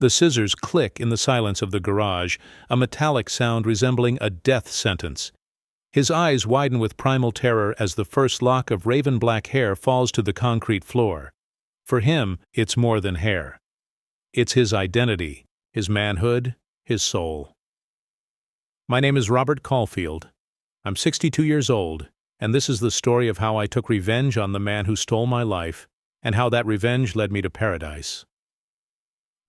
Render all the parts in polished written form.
The scissors click in the silence of the garage, a metallic sound resembling a death sentence. His eyes widen with primal terror as the first lock of raven-black hair falls to the concrete floor. For him, it's more than hair. It's his identity, his manhood, his soul. My name is Robert Caulfield. I'm 62 years old, and this is the story of how I took revenge on the man who stole my life, and how that revenge led me to paradise.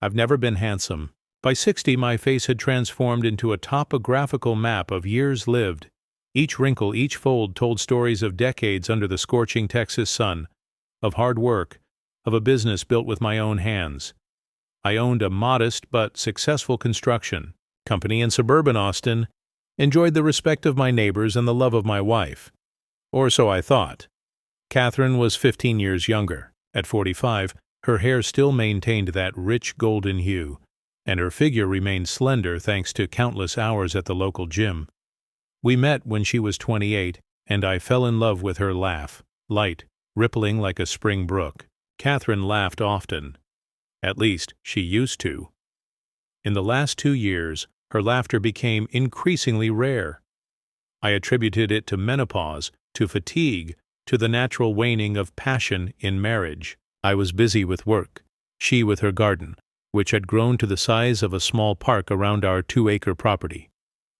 I've never been handsome. By 60, my face had transformed into a topographical map of years lived. Each wrinkle, each fold told stories of decades under the scorching Texas sun, of hard work, of a business built with my own hands. I owned a modest but successful construction company in suburban Austin, enjoyed the respect of my neighbors and the love of my wife. Or so I thought. Catherine was 15 years younger. At 45, her hair still maintained that rich golden hue, and her figure remained slender thanks to countless hours at the local gym. We met when she was 28, and I fell in love with her laugh, light, rippling like a spring brook. Catherine laughed often. At least, she used to. In the last 2 years, her laughter became increasingly rare. I attributed it to menopause, to fatigue, to the natural waning of passion in marriage. I was busy with work, she with her garden, which had grown to the size of a small park around our 2-acre property.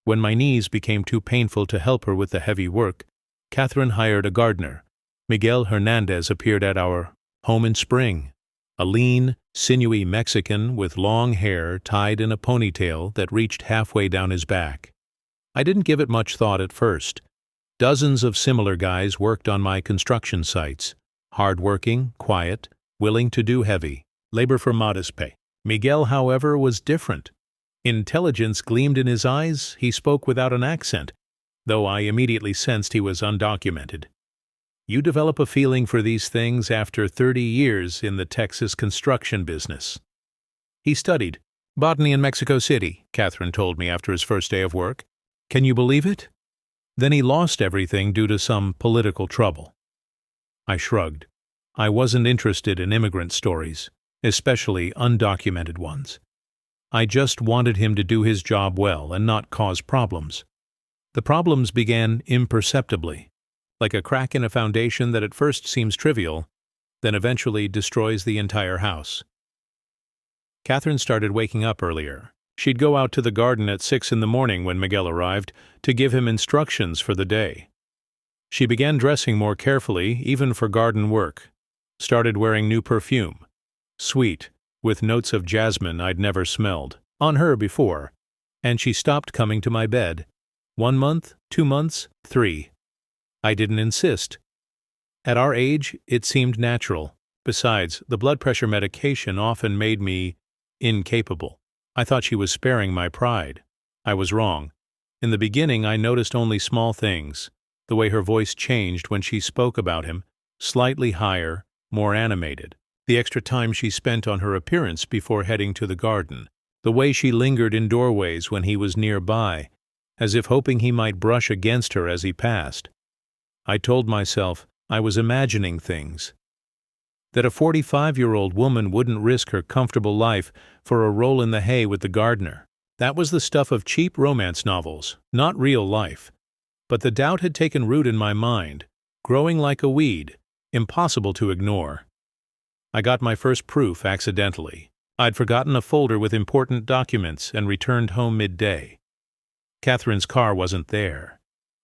When my knees became too painful to help her with the heavy work, Catherine hired a gardener. Miguel Hernandez appeared at our home in spring, a lean, sinewy Mexican with long hair tied in a ponytail that reached halfway down his back. I didn't give it much thought at first. Dozens of similar guys worked on my construction sites, hard-working, quiet, willing to do heavy labor for modest pay. Miguel, however, was different. Intelligence gleamed in his eyes. He spoke without an accent, though I immediately sensed he was undocumented. You develop a feeling for these things after 30 years in the Texas construction business. He studied botany in Mexico City, Catherine told me after his first day of work. Can you believe it? Then he lost everything due to some political trouble. I shrugged. I wasn't interested in immigrant stories, especially undocumented ones. I just wanted him to do his job well and not cause problems. The problems began imperceptibly, like a crack in a foundation that at first seems trivial, then eventually destroys the entire house. Catherine started waking up earlier. She'd go out to the garden at 6 in the morning when Miguel arrived to give him instructions for the day. She began dressing more carefully, even for garden work. Started wearing new perfume, sweet, with notes of jasmine I'd never smelled on her before, and she stopped coming to my bed. 1 month, 2 months, 3. I didn't insist. At our age, it seemed natural. Besides, the blood pressure medication often made me incapable. I thought she was sparing my pride. I was wrong. In the beginning, I noticed only small things. The way her voice changed when she spoke about him, slightly higher, more animated. The extra time she spent on her appearance before heading to the garden. The way she lingered in doorways when he was nearby, as if hoping he might brush against her as he passed. I told myself I was imagining things. That a 45-year-old woman wouldn't risk her comfortable life for a roll in the hay with the gardener. That was the stuff of cheap romance novels, not real life. But the doubt had taken root in my mind, growing like a weed, impossible to ignore. I got my first proof accidentally. I'd forgotten a folder with important documents and returned home midday. Catherine's car wasn't there.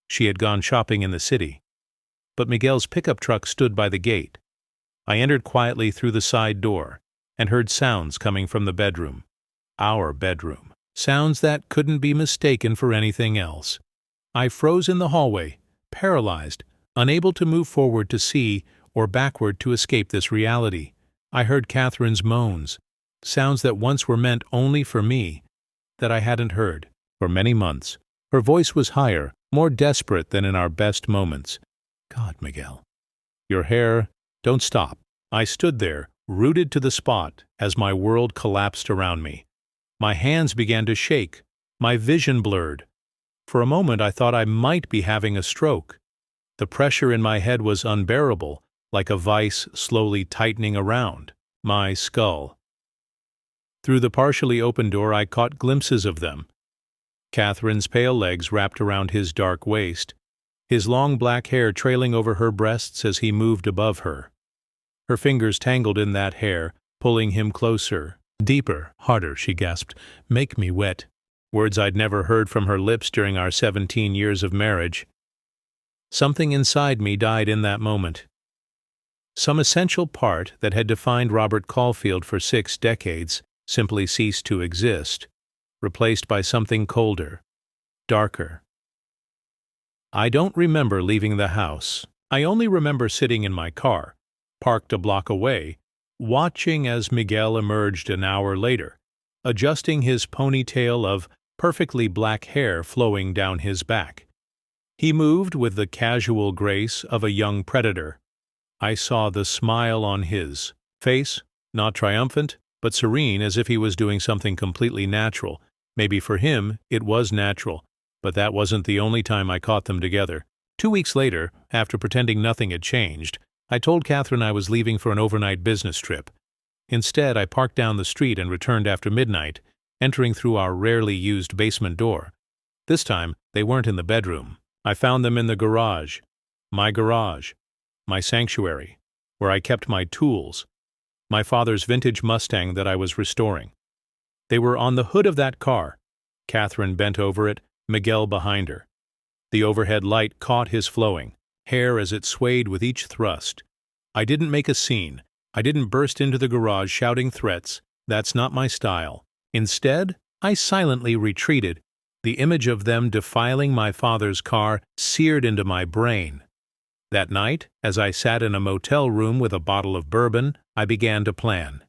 She had gone shopping in the city. But Miguel's pickup truck stood by the gate. I entered quietly through the side door and heard sounds coming from the bedroom. Our bedroom. Sounds that couldn't be mistaken for anything else. I froze in the hallway, paralyzed, unable to move forward to see or backward to escape this reality. I heard Catherine's moans, sounds that once were meant only for me, that I hadn't heard for many months. Her voice was higher, more desperate than in our best moments. God, Miguel. Your hair, don't stop. I stood there, rooted to the spot, as my world collapsed around me. My hands began to shake, my vision blurred. For a moment I thought I might be having a stroke. The pressure in my head was unbearable, like a vice slowly tightening around my skull. Through the partially open door I caught glimpses of them. Catherine's pale legs wrapped around his dark waist, his long black hair trailing over her breasts as he moved above her. Her fingers tangled in that hair, pulling him closer. "Deeper, harder," she gasped. "Make me wet." Words I'd never heard from her lips during our 17 years of marriage. Something inside me died in that moment. Some essential part that had defined Robert Caulfield for 6 decades simply ceased to exist, replaced by something colder, darker. I don't remember leaving the house. I only remember sitting in my car, parked a block away, watching as Miguel emerged an hour later, adjusting his ponytail of perfectly black hair flowing down his back. He moved with the casual grace of a young predator. I saw the smile on his face, not triumphant, but serene, as if he was doing something completely natural. Maybe for him it was natural, but that wasn't the only time I caught them together. 2 weeks later, after pretending nothing had changed, I told Catherine I was leaving for an overnight business trip. Instead, I parked down the street and returned after midnight, entering through our rarely used basement door. This time, they weren't in the bedroom. I found them in the garage, my sanctuary, where I kept my tools, my father's vintage Mustang that I was restoring. They were on the hood of that car, Catherine bent over it, Miguel behind her. The overhead light caught his flowing hair as it swayed with each thrust. I didn't make a scene. I didn't burst into the garage shouting threats. That's not my style. Instead, I silently retreated, the image of them defiling my father's car seared into my brain. That night, as I sat in a motel room with a bottle of bourbon, I began to plan.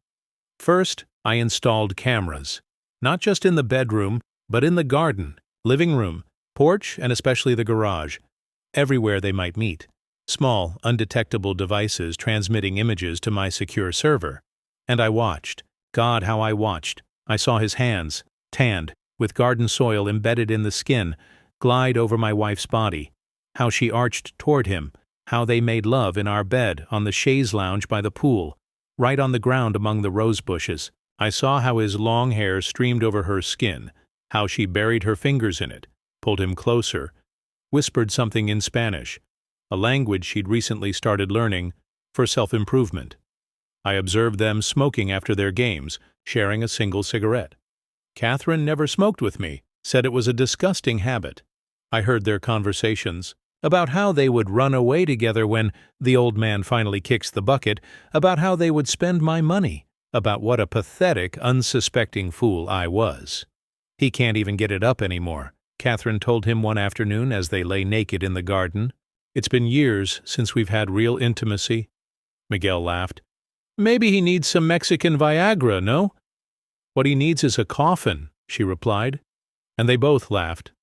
First, I installed cameras, not just in the bedroom, but in the garden, living room, porch, and especially the garage, everywhere they might meet. Small, undetectable devices transmitting images to my secure server. And I watched. God, how I watched. I saw his hands, tanned, with garden soil embedded in the skin, glide over my wife's body. How she arched toward him. How they made love in our bed on the chaise lounge by the pool, right on the ground among the rose bushes. I saw how his long hair streamed over her skin, how she buried her fingers in it, pulled him closer, whispered something in Spanish, a language she'd recently started learning for self-improvement. I observed them smoking after their games, sharing a single cigarette. Catherine never smoked with me, said it was a disgusting habit. I heard their conversations about how they would run away together when the old man finally kicks the bucket, about how they would spend my money, about what a pathetic, unsuspecting fool I was. "He can't even get it up anymore," Catherine told him one afternoon as they lay naked in the garden. "It's been years since we've had real intimacy." Miguel laughed. "Maybe he needs some Mexican Viagra, no?" "What he needs is a coffin," she replied. And they both laughed.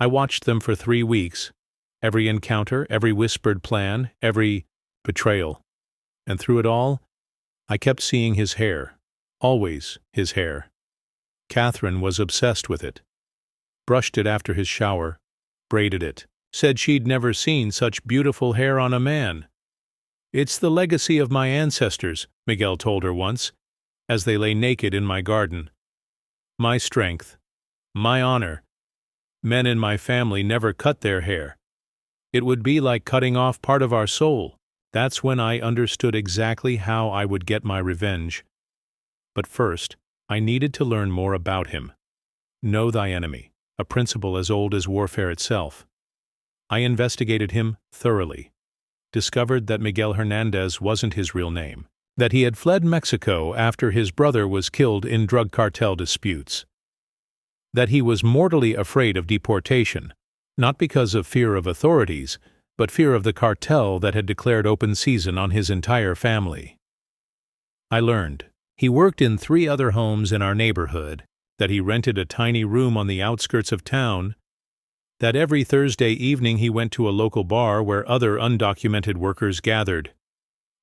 I watched them for 3 weeks. Every encounter, every whispered plan, every betrayal. And through it all, I kept seeing his hair. Always his hair. Catherine was obsessed with it. Brushed it after his shower, braided it, said she'd never seen such beautiful hair on a man. "It's the legacy of my ancestors," Miguel told her once, as they lay naked in my garden. "My strength, my honor. Men in my family never cut their hair. It would be like cutting off part of our soul." That's when I understood exactly how I would get my revenge. But first, I needed to learn more about him. Know thy enemy, a principle as old as warfare itself. I investigated him thoroughly. Discovered that Miguel Hernandez wasn't his real name. That he had fled Mexico after his brother was killed in drug cartel disputes. That he was mortally afraid of deportation, not because of fear of authorities, but fear of the cartel that had declared open season on his entire family. I learned he worked in 3 other homes in our neighborhood, that he rented a tiny room on the outskirts of town, that every Thursday evening he went to a local bar where other undocumented workers gathered.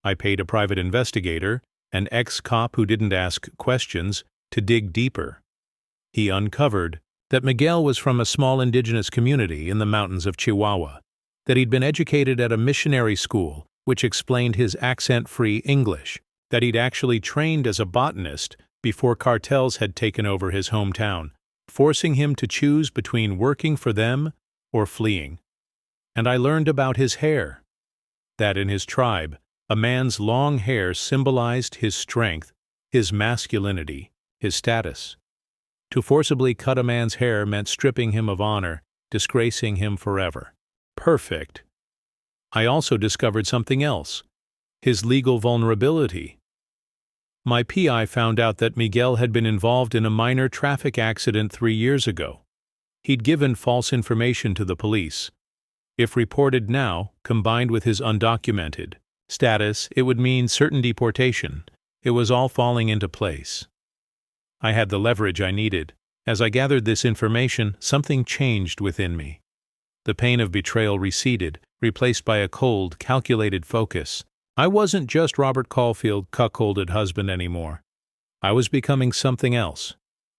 I paid a private investigator, an ex-cop who didn't ask questions, to dig deeper. He uncovered that Miguel was from a small indigenous community in the mountains of Chihuahua, that he'd been educated at a missionary school, which explained his accent-free English, that he'd actually trained as a botanist before cartels had taken over his hometown, forcing him to choose between working for them or fleeing. And I learned about his hair, that in his tribe, a man's long hair symbolized his strength, his masculinity, his status. To forcibly cut a man's hair meant stripping him of honor, disgracing him forever. Perfect. I also discovered something else: his legal vulnerability. My PI found out that Miguel had been involved in a minor traffic accident 3 years ago. He'd given false information to the police. If reported now, combined with his undocumented status, it would mean certain deportation. It was all falling into place. I had the leverage I needed. As I gathered this information, something changed within me. The pain of betrayal receded, replaced by a cold, calculated focus. I wasn't just Robert Caulfield, cuckolded husband anymore. I was becoming something else,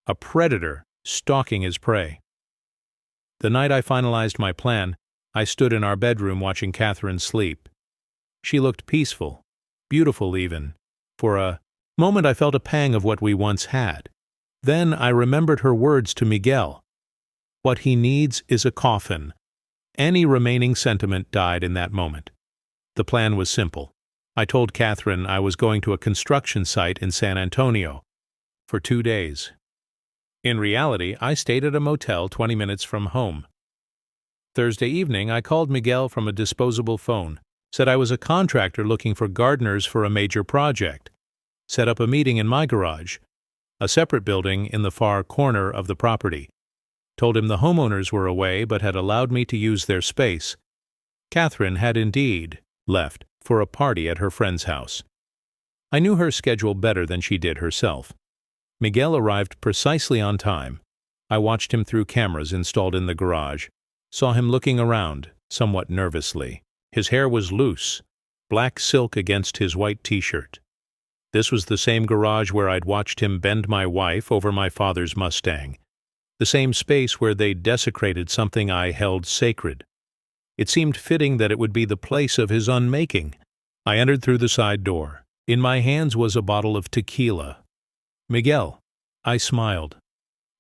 a predator stalking his prey. The night I finalized my plan, I stood in our bedroom watching Catherine sleep. She looked peaceful, beautiful even. For a moment I felt a pang of what we once had. Then I remembered her words to Miguel. What he needs is a coffin. Any remaining sentiment died in that moment. The plan was simple. I told Catherine I was going to a construction site in San Antonio for 2 days. In reality, I stayed at a motel 20 minutes from home. Thursday evening, I called Miguel from a disposable phone, said I was a contractor looking for gardeners for a major project, set up a meeting in my garage, a separate building in the far corner of the property, told him the homeowners were away but had allowed me to use their space. Catherine had indeed left for a party at her friend's house. I knew her schedule better than she did herself. Miguel arrived precisely on time. I watched him through cameras installed in the garage, saw him looking around, somewhat nervously. His hair was loose, black silk against his white t-shirt. This was the same garage where I'd watched him bend my wife over my father's Mustang, the same space where they'd desecrated something I held sacred. It seemed fitting that it would be the place of his unmaking. I entered through the side door. In my hands was a bottle of tequila. "Miguel," I smiled.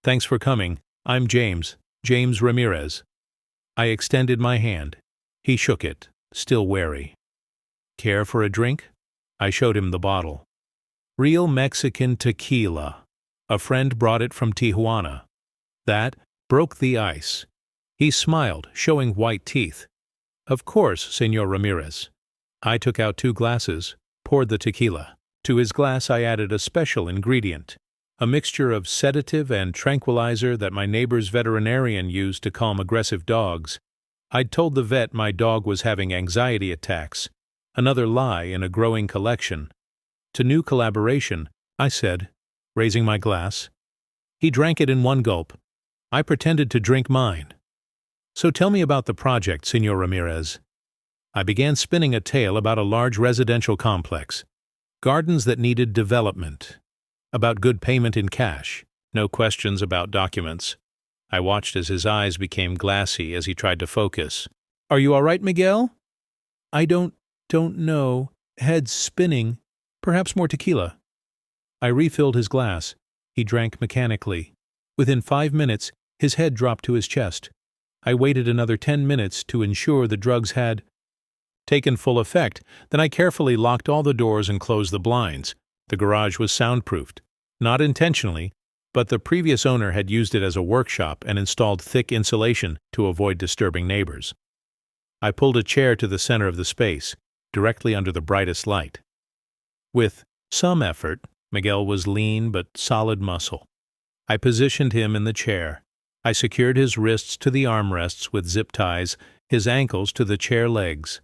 "Thanks for coming. I'm James Ramirez." I extended my hand. He shook it, still wary. "Care for a drink?" I showed him the bottle. Real Mexican tequila. A friend brought it from Tijuana. That broke the ice. He smiled, showing white teeth. "Of course, Señor Ramirez." I took out 2 glasses, poured the tequila. To his glass I added a special ingredient, a mixture of sedative and tranquilizer that my neighbor's veterinarian used to calm aggressive dogs. I'd told the vet my dog was having anxiety attacks, another lie in a growing collection. To new collaboration, I said, raising my glass. He drank it in 1 gulp. I pretended to drink mine. "So tell me about the project, Señor Ramirez." I began spinning a tale about a large residential complex, gardens that needed development, about good payment in cash, no questions about documents. I watched as his eyes became glassy as he tried to focus. "Are you all right, Miguel?" "I don't know. Head's spinning. Perhaps more tequila." I refilled his glass. He drank mechanically. Within 5 minutes, his head dropped to his chest. I waited another 10 minutes to ensure the drugs had taken full effect. Then I carefully locked all the doors and closed the blinds. The garage was soundproofed. Not intentionally, but the previous owner had used it as a workshop and installed thick insulation to avoid disturbing neighbors. I pulled a chair to the center of the space, directly under the brightest light. With some effort, Miguel was lean but solid muscle. I positioned him in the chair. I secured his wrists to the armrests with zip ties, his ankles to the chair legs.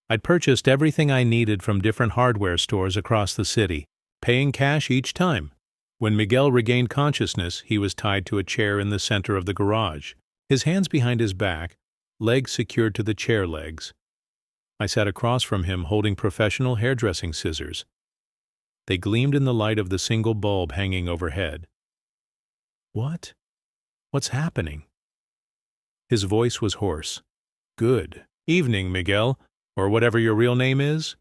I'd purchased everything I needed from different hardware stores across the city, paying cash each time. When Miguel regained consciousness, he was tied to a chair in the center of the garage, his hands behind his back, legs secured to the chair legs. I sat across from him holding professional hairdressing scissors. They gleamed in the light of the single bulb hanging overhead. What's happening?" His voice was hoarse. "Good evening, Miguel, or whatever your real name is."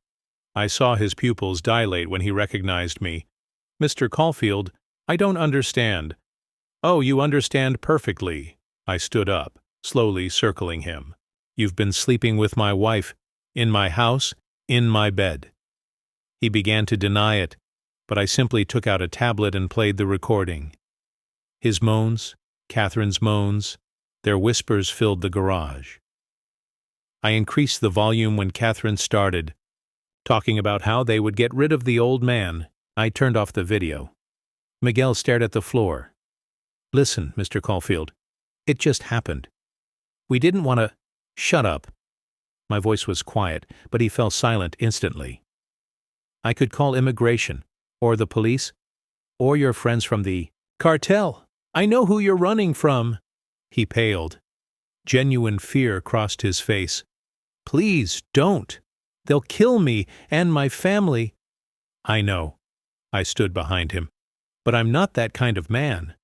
I saw his pupils dilate when he recognized me. Mr. Caulfield, I don't understand. Oh, you understand perfectly. I stood up, slowly circling him. You've been sleeping with my wife, in my house, in my bed. He began to deny it, but I simply took out a tablet and played the recording. His moans, Catherine's moans, their whispers filled the garage. I increased the volume when Catherine started, talking about how they would get rid of the old man. I turned off the video. Miguel stared at the floor. Listen, Mr. Caulfield, it just happened. We didn't want to— Shut up. My voice was quiet, but he fell silent instantly. I could call immigration, or the police, or your friends from the cartel. I know who you're running from. He paled. Genuine fear crossed his face. Please don't. They'll kill me and my family. I know. I stood behind him. But I'm not that kind of man.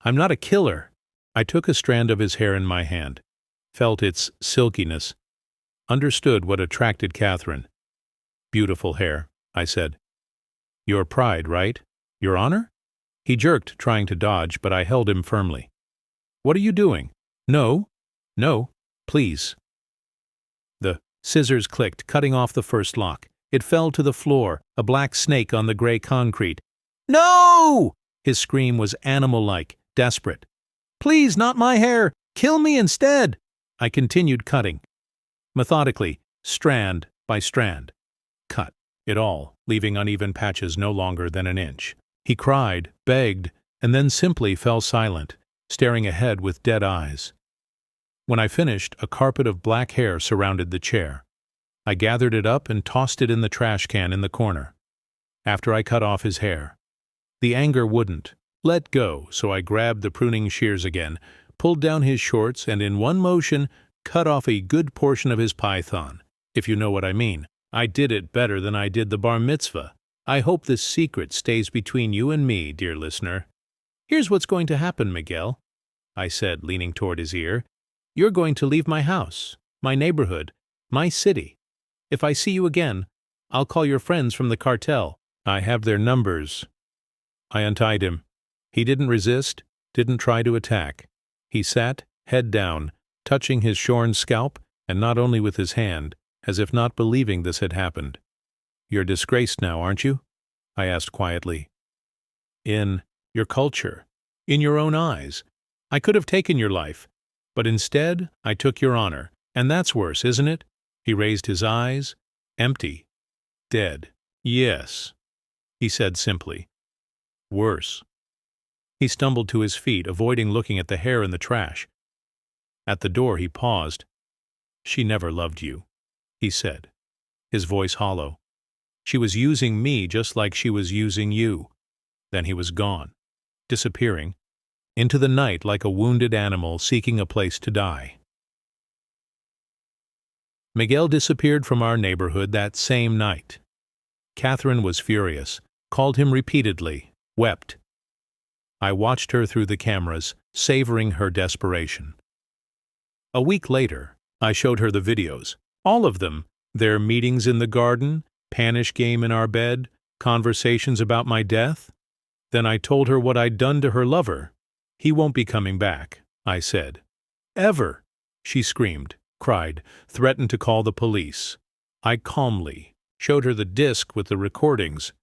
I'm not a killer. I took a strand of his hair in my hand, felt its silkiness, understood what attracted Catherine. Beautiful hair, I said. Your pride, right? Your honor? He jerked, trying to dodge, but I held him firmly. What are you doing? No, please. The scissors clicked, cutting off the first lock. It fell to the floor, a black snake on the gray concrete. No! His scream was animal-like, desperate. Please, not my hair! Kill me instead! I continued cutting. Methodically, strand by strand. Cut it all, leaving uneven patches no longer than an inch. He cried, begged, and then simply fell silent, staring ahead with dead eyes. When I finished, a carpet of black hair surrounded the chair. I gathered it up and tossed it in the trash can in the corner. After I cut off his hair, the anger wouldn't let go, so I grabbed the pruning shears again, pulled down his shorts, and in one motion cut off a good portion of his python, if you know what I mean. I did it better than I did the bar mitzvah. I hope this secret stays between you and me, dear listener. Here's what's going to happen, Miguel, I said, leaning toward his ear. You're going to leave my house, my neighborhood, my city. If I see you again, I'll call your friends from the cartel. I have their numbers. I untied him. He didn't resist, didn't try to attack. He sat, head down, touching his shorn scalp, and not only with his hand, as if not believing this had happened. You're disgraced now, aren't you? I asked quietly. In your culture, in your own eyes. I could have taken your life, but instead I took your honor, and that's worse, isn't it? He raised his eyes, empty, dead. Yes, he said simply. Worse. He stumbled to his feet, avoiding looking at the hair in the trash. At the door he paused. She never loved you, he said, his voice hollow. She was using me just like she was using you. Then he was gone, disappearing, into the night like a wounded animal seeking a place to die. Miguel disappeared from our neighborhood that same night. Catherine was furious, called him repeatedly, wept. I watched her through the cameras, savoring her desperation. A week later, I showed her the videos, all of them, their meetings in the garden, Panish game in our bed, conversations about my death. Then I told her what I'd done to her lover. He won't be coming back, I said. Ever, she screamed, cried, threatened to call the police. I calmly showed her the disc with the recordings.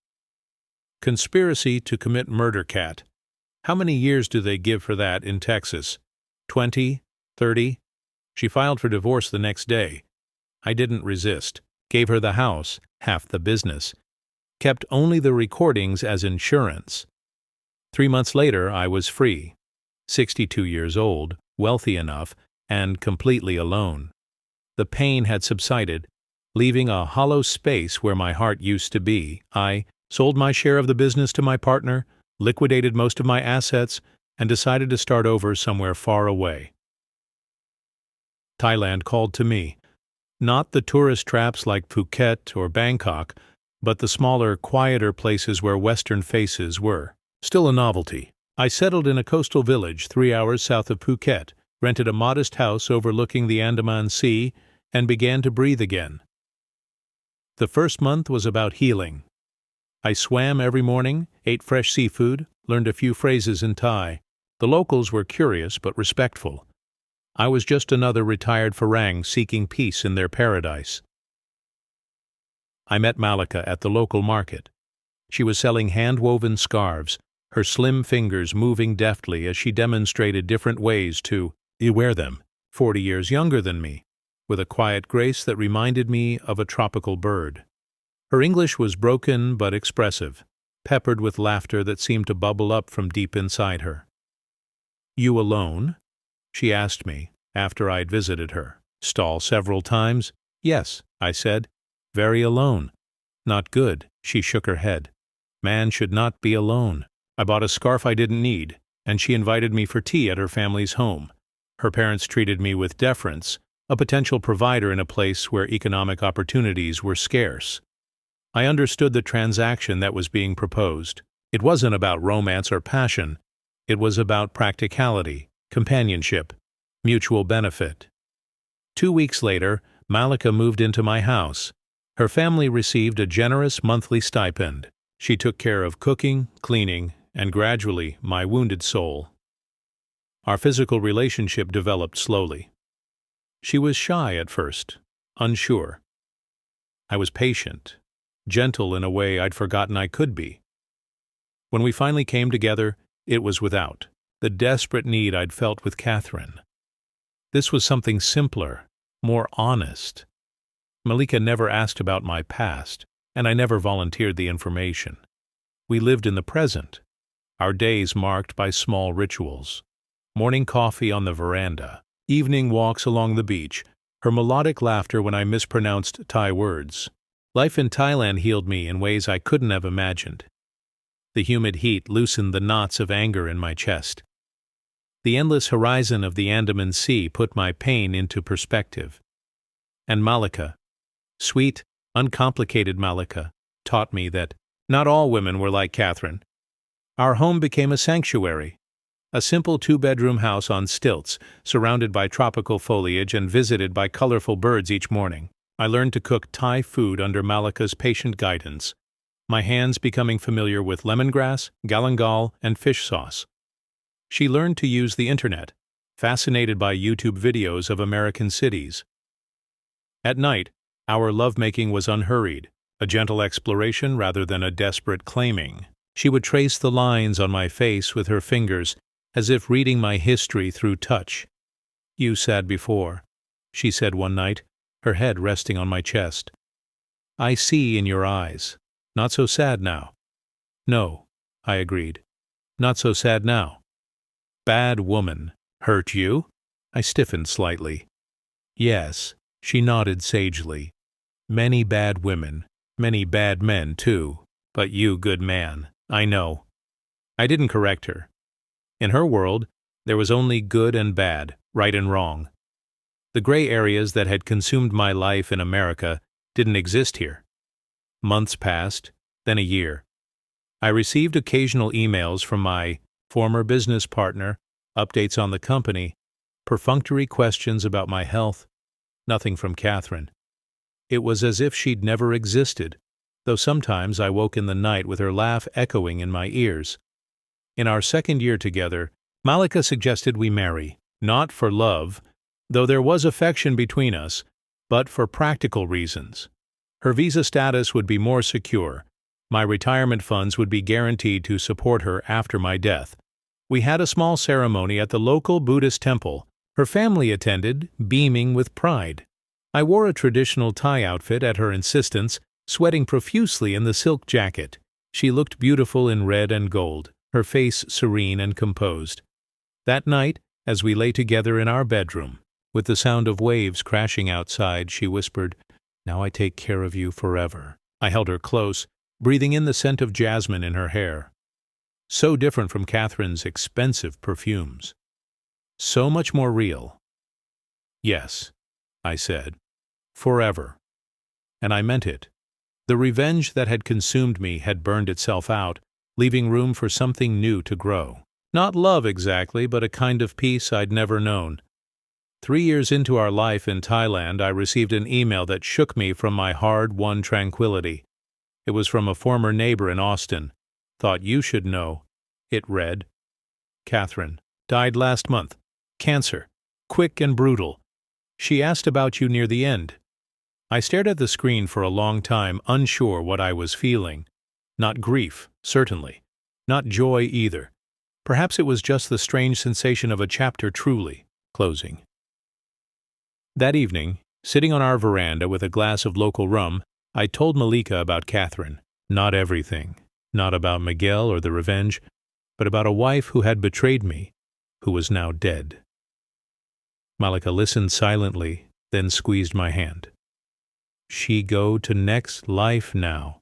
Conspiracy to commit murder, Cat. How many years do they give for that in Texas? 20? 30? She filed for divorce the next day. I didn't resist. Gave her the house, half the business. Kept only the recordings as insurance. 3 months later, I was free. 62 years old, wealthy enough, and completely alone. The pain had subsided, leaving a hollow space where my heart used to be. I sold my share of the business to my partner, liquidated most of my assets, and decided to start over somewhere far away. Thailand called to me. Not the tourist traps like Phuket or Bangkok, but the smaller, quieter places where Western faces were. Still a novelty. I settled in a coastal village 3 hours south of Phuket, rented a modest house overlooking the Andaman Sea, and began to breathe again. The first month was about healing. I swam every morning, ate fresh seafood, learned a few phrases in Thai. The locals were curious but respectful. I was just another retired Farang seeking peace in their paradise. I met Malika at the local market. She was selling hand-woven scarves, her slim fingers moving deftly as she demonstrated different ways to wear them. 40 years younger than me, with a quiet grace that reminded me of a tropical bird. Her English was broken but expressive, peppered with laughter that seemed to bubble up from deep inside her. "You alone?" she asked me after I'd visited her stall several times. "Yes," I said. "Very alone." "Not good," she shook her head. "Man should not be alone." I bought a scarf I didn't need, and she invited me for tea at her family's home. Her parents treated me with deference, a potential provider in a place where economic opportunities were scarce. I understood the transaction that was being proposed. It wasn't about romance or passion. It was about practicality, companionship, mutual benefit. 2 weeks later, Malika moved into my house. Her family received a generous monthly stipend. She took care of cooking, cleaning, and gradually my wounded soul. Our physical relationship developed slowly. She was shy at first, unsure. I was patient, gentle in a way I'd forgotten I could be. When we finally came together, it was without the desperate need I'd felt with Catherine. This was something simpler, more honest. Malika never asked about my past, and I never volunteered the information. We lived in the present, our days marked by small rituals. Morning coffee on the veranda, evening walks along the beach, her melodic laughter when I mispronounced Thai words. Life in Thailand healed me in ways I couldn't have imagined. The humid heat loosened the knots of anger in my chest. The endless horizon of the Andaman Sea put my pain into perspective. And Malika, sweet, uncomplicated Malika, taught me that not all women were like Catherine. Our home became a sanctuary, a simple 2-bedroom house on stilts, surrounded by tropical foliage and visited by colorful birds each morning. I learned to cook Thai food under Malika's patient guidance, my hands becoming familiar with lemongrass, galangal, and fish sauce. She learned to use the internet, fascinated by YouTube videos of American cities. At night, our lovemaking was unhurried, a gentle exploration rather than a desperate claiming. She would trace the lines on my face with her fingers, as if reading my history through touch. "You sad before," she said one night, her head resting on my chest. "I see in your eyes. Not so sad now." "No," I agreed. "Not so sad now." "Bad woman. Hurt you?" I stiffened slightly. "Yes," she nodded sagely. "Many bad women, many bad men, too. But you good man, I know." I didn't correct her. In her world, there was only good and bad, right and wrong. The gray areas that had consumed my life in America didn't exist here. Months passed, then a year. I received occasional emails from my former business partner, updates on the company, perfunctory questions about my health. Nothing from Catherine. It was as if she'd never existed, though sometimes I woke in the night with her laugh echoing in my ears. In our second year together, Malika suggested we marry, not for love, though there was affection between us, but for practical reasons. Her visa status would be more secure. My retirement funds would be guaranteed to support her after my death. We had a small ceremony at the local Buddhist temple. Her family attended, beaming with pride. I wore a traditional Thai outfit at her insistence, sweating profusely in the silk jacket. She looked beautiful in red and gold, her face serene and composed. That night, as we lay together in our bedroom, with the sound of waves crashing outside, she whispered, "Now I take care of you forever." I held her close, breathing in the scent of jasmine in her hair. So different from Catherine's expensive perfumes. So much more real. "Yes," I said, "forever." And I meant it. The revenge that had consumed me had burned itself out, leaving room for something new to grow. Not love exactly, but a kind of peace I'd never known. 3 years into our life in Thailand, I received an email that shook me from my hard-won tranquility. It was from a former neighbor in Austin. Thought you should know. It read, Catherine, died last month. Cancer. Quick and brutal. She asked about you near the end. I stared at the screen for a long time, unsure what I was feeling. Not grief, certainly. Not joy either. Perhaps it was just the strange sensation of a chapter truly closing. That evening, sitting on our veranda with a glass of local rum, I told Malika about Catherine. Not everything. Not about Miguel or the revenge, but about a wife who had betrayed me, who was now dead. Malika listened silently, then squeezed my hand. She go to next life now.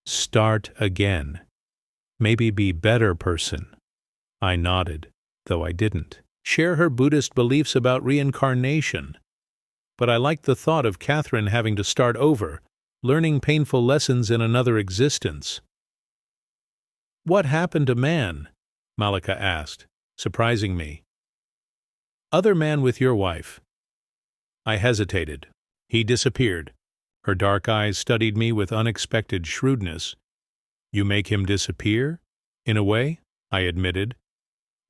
Start again. Maybe be better person. I nodded, though I didn't. Share her Buddhist beliefs about reincarnation. But I liked the thought of Catherine having to start over, learning painful lessons in another existence. What happened to man? Malika asked, surprising me. Other man with your wife. I hesitated. He disappeared. Her dark eyes studied me with unexpected shrewdness. You make him disappear? In a way, I admitted.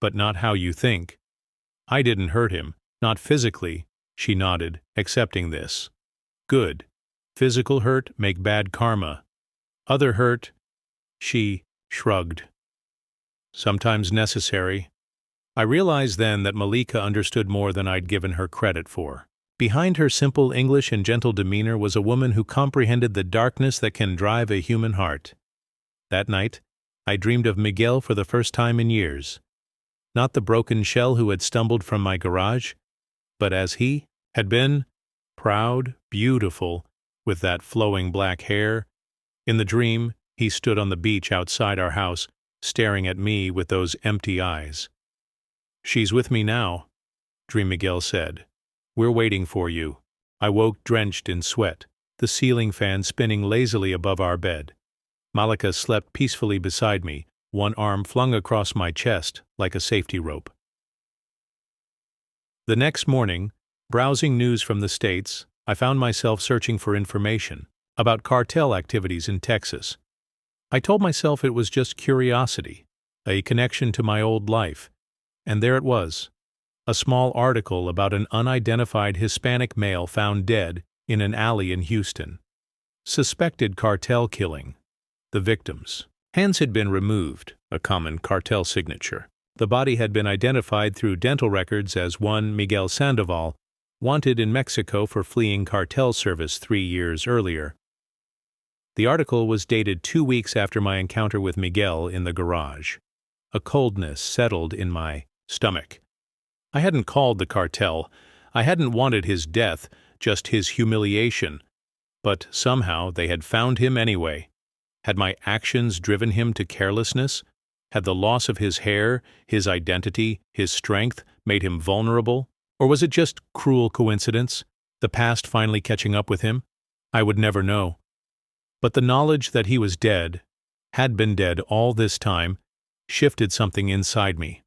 But not how you think. I didn't hurt him, not physically, she nodded, accepting this. Good. Physical hurt make bad karma. Other hurt, she shrugged. Sometimes necessary. I realized then that Malika understood more than I'd given her credit for. Behind her simple English and gentle demeanor was a woman who comprehended the darkness that can drive a human heart. That night, I dreamed of Miguel for the first time in years. Not the broken shell who had stumbled from my garage, but as he had been, proud, beautiful, with that flowing black hair. In the dream, he stood on the beach outside our house, staring at me with those empty eyes. She's with me now, Dream Miguel said. We're waiting for you. I woke drenched in sweat, the ceiling fan spinning lazily above our bed. Malika slept peacefully beside me, one arm flung across my chest like a safety rope. The next morning, browsing news from the States, I found myself searching for information about cartel activities in Texas. I told myself it was just curiosity, a connection to my old life, and there it was. A small article about an unidentified Hispanic male found dead in an alley in Houston. Suspected cartel killing. The victims. Hands had been removed, a common cartel signature. The body had been identified through dental records as one Miguel Sandoval, wanted in Mexico for fleeing cartel service 3 years earlier. The article was dated 2 weeks after my encounter with Miguel in the garage. A coldness settled in my stomach. I hadn't called the cartel. I hadn't wanted his death, just his humiliation. But somehow they had found him anyway. Had my actions driven him to carelessness? Had the loss of his hair, his identity, his strength made him vulnerable? Or was it just cruel coincidence, the past finally catching up with him? I would never know. But the knowledge that he was dead, had been dead all this time, shifted something inside me.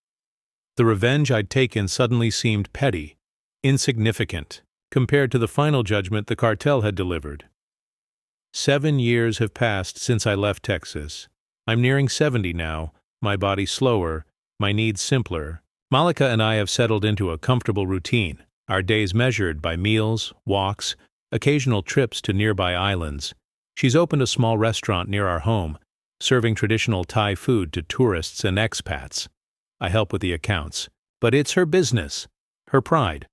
The revenge I'd taken suddenly seemed petty, insignificant, compared to the final judgment the cartel had delivered. 7 years have passed since I left Texas. I'm nearing 70 now, my body slower, my needs simpler. Malika and I have settled into a comfortable routine, our days measured by meals, walks, occasional trips to nearby islands. She's opened a small restaurant near our home, serving traditional Thai food to tourists and expats. I help with the accounts, but it's her business, her pride.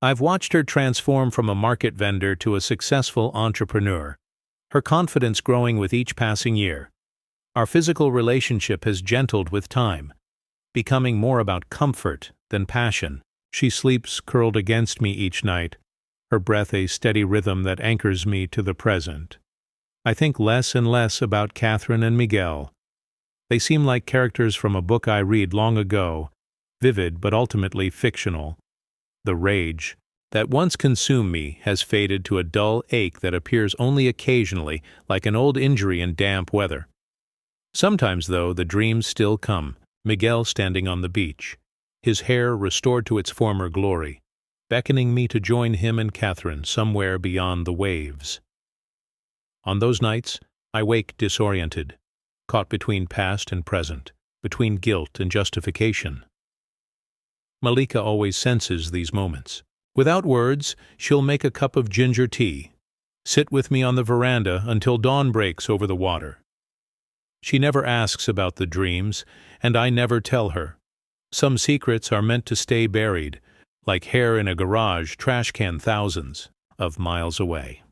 I've watched her transform from a market vendor to a successful entrepreneur, her confidence growing with each passing year. Our physical relationship has gentled with time, becoming more about comfort than passion. She sleeps curled against me each night, her breath a steady rhythm that anchors me to the present. I think less and less about Catherine and Miguel. They seem like characters from a book I read long ago, vivid but ultimately fictional. The rage that once consumed me has faded to a dull ache that appears only occasionally, like an old injury in damp weather. Sometimes, though, the dreams still come. Miguel standing on the beach, his hair restored to its former glory, beckoning me to join him and Catherine somewhere beyond the waves. On those nights, I wake disoriented, caught between past and present, between guilt and justification. Malika always senses these moments. Without words, she'll make a cup of ginger tea, sit with me on the veranda until dawn breaks over the water. She never asks about the dreams, and I never tell her. Some secrets are meant to stay buried, like hair in a garage trash can thousands of miles away.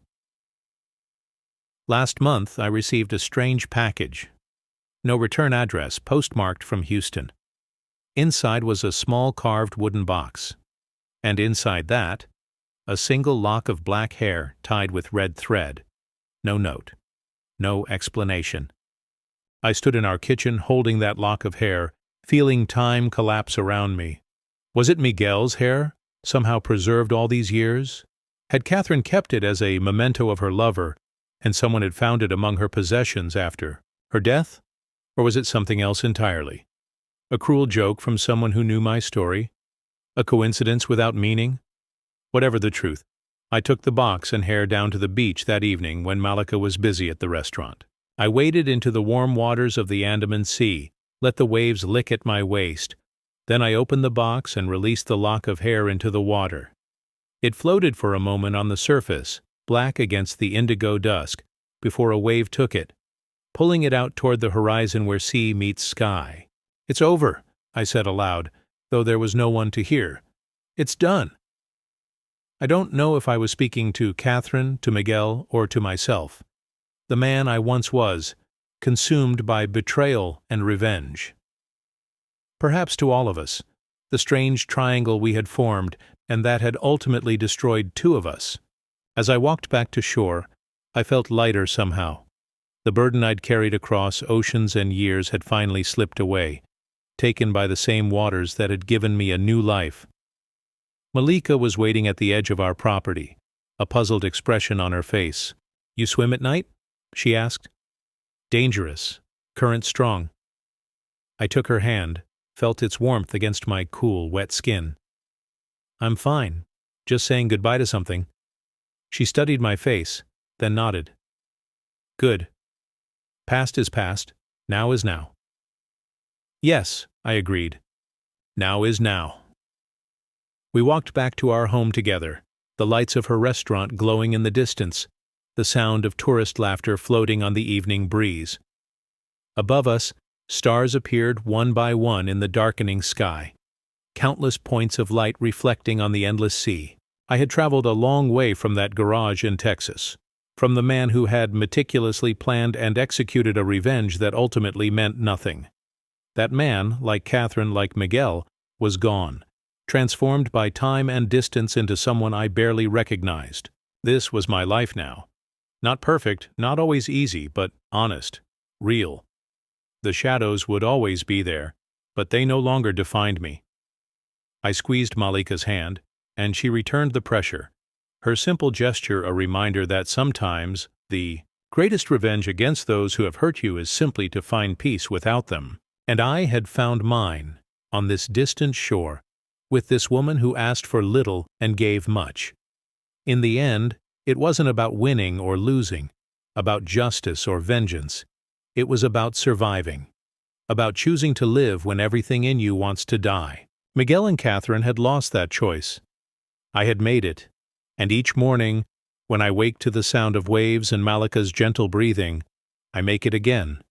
Last month, I received a strange package. No return address, postmarked from Houston. Inside was a small carved wooden box, and inside that, a single lock of black hair tied with red thread. No note. No explanation. I stood in our kitchen holding that lock of hair, feeling time collapse around me. Was it Miguel's hair, somehow preserved all these years? Had Catherine kept it as a memento of her lover, and someone had found it among her possessions after her death? Or was it something else entirely? A cruel joke from someone who knew my story? A coincidence without meaning? Whatever the truth, I took the box and hair down to the beach that evening when Malika was busy at the restaurant. I waded into the warm waters of the Andaman Sea, let the waves lick at my waist. Then I opened the box and released the lock of hair into the water. It floated for a moment on the surface, black against the indigo dusk, before a wave took it, pulling it out toward the horizon where sea meets sky. "It's over," I said aloud, though there was no one to hear. "It's done." I don't know if I was speaking to Catherine, to Miguel, or to myself. The man I once was, consumed by betrayal and revenge. Perhaps to all of us, the strange triangle we had formed and that had ultimately destroyed two of us. As I walked back to shore, I felt lighter somehow. The burden I'd carried across oceans and years had finally slipped away, taken by the same waters that had given me a new life. Malika was waiting at the edge of our property, a puzzled expression on her face. "You swim at night?" she asked. "Dangerous. Current strong." I took her hand, felt its warmth against my cool, wet skin. "I'm fine. Just saying goodbye to something." She studied my face, then nodded. "Good. Past is past. Now is now." "Yes," I agreed. "Now is now." We walked back to our home together, the lights of her restaurant glowing in the distance, the sound of tourist laughter floating on the evening breeze. Above us, stars appeared one by one in the darkening sky, countless points of light reflecting on the endless sea. I had traveled a long way from that garage in Texas, from the man who had meticulously planned and executed a revenge that ultimately meant nothing. That man, like Catherine, like Miguel, was gone, transformed by time and distance into someone I barely recognized. This was my life now. Not perfect, not always easy, but honest, real. The shadows would always be there, but they no longer defined me. I squeezed Malika's hand, and she returned the pressure, her simple gesture a reminder that sometimes the greatest revenge against those who have hurt you is simply to find peace without them. And I had found mine, on this distant shore, with this woman who asked for little and gave much. In the end, it wasn't about winning or losing, about justice or vengeance. It was about surviving, about choosing to live when everything in you wants to die. Miguel and Catherine had lost that choice. I had made it, and each morning, when I wake to the sound of waves and Malika's gentle breathing, I make it again.